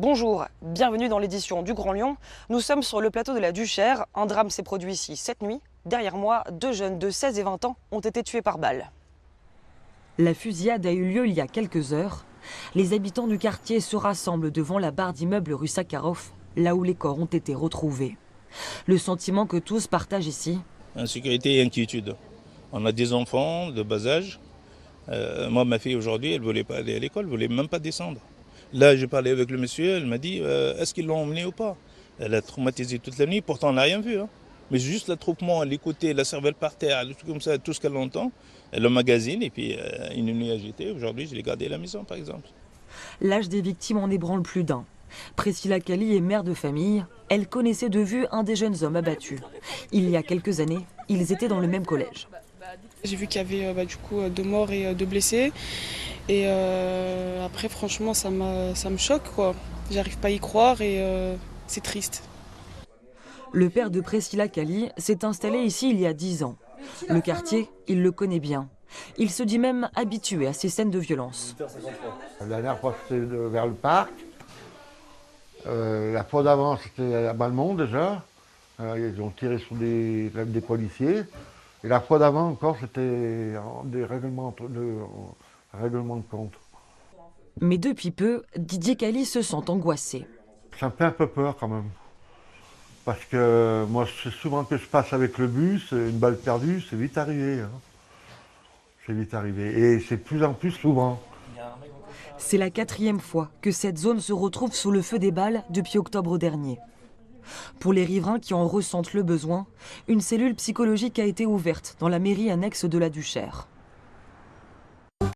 Bonjour, bienvenue dans l'édition du Grand Lyon. Nous sommes sur le plateau de la Duchère. Un drame s'est produit ici cette nuit. Derrière moi, deux jeunes de 16 et 20 ans ont été tués par balle. La fusillade a eu lieu il y a quelques heures. Les habitants du quartier se rassemblent devant la barre d'immeuble rue Sakharov, là où les corps ont été retrouvés. Le sentiment que tous partagent ici. Insécurité et inquiétude. On a des enfants de bas âge. Moi, ma fille aujourd'hui, elle ne voulait pas aller à l'école, elle ne voulait même pas descendre. Là, j'ai parlé avec le monsieur, elle m'a dit est-ce qu'ils l'ont emmené ou pas. Elle a traumatisé toute la nuit, pourtant on n'a rien vu. Mais juste l'attroupement, l'écouter, la cervelle par terre, comme ça, tout ce qu'elle entend, elle le magazine et puis une nuit agitée. Aujourd'hui, je l'ai gardé à la maison, par exemple. L'âge des victimes en ébranle plus d'un. Priscilla Kali est mère de famille. Elle connaissait de vue un des jeunes hommes abattus. Il y a quelques années, ils étaient dans le même collège. J'ai vu qu'il y avait deux morts et deux blessés. Et après, franchement, ça me choque, quoi. J'arrive pas à y croire et c'est triste. Le père de Priscilla Kali s'est installé ici il y a 10 ans. Le quartier, il le connaît bien. Il se dit même habitué à ces scènes de violence. La dernière fois, c'était vers le parc. La fois d'avant, c'était à Balmont déjà. Ils ont tiré sur des policiers. Et la fois d'avant encore, c'était des règlements de compte. Mais depuis peu, Didier Kali se sent angoissé. Ça me fait un peu peur quand même. Parce que moi, c'est souvent que je passe avec le bus, une balle perdue, c'est vite arrivé. C'est vite arrivé. Et c'est de plus en plus souvent. C'est la 4e fois que cette zone se retrouve sous le feu des balles depuis octobre dernier. Pour les riverains qui en ressentent le besoin, une cellule psychologique a été ouverte dans la mairie annexe de la Duchère.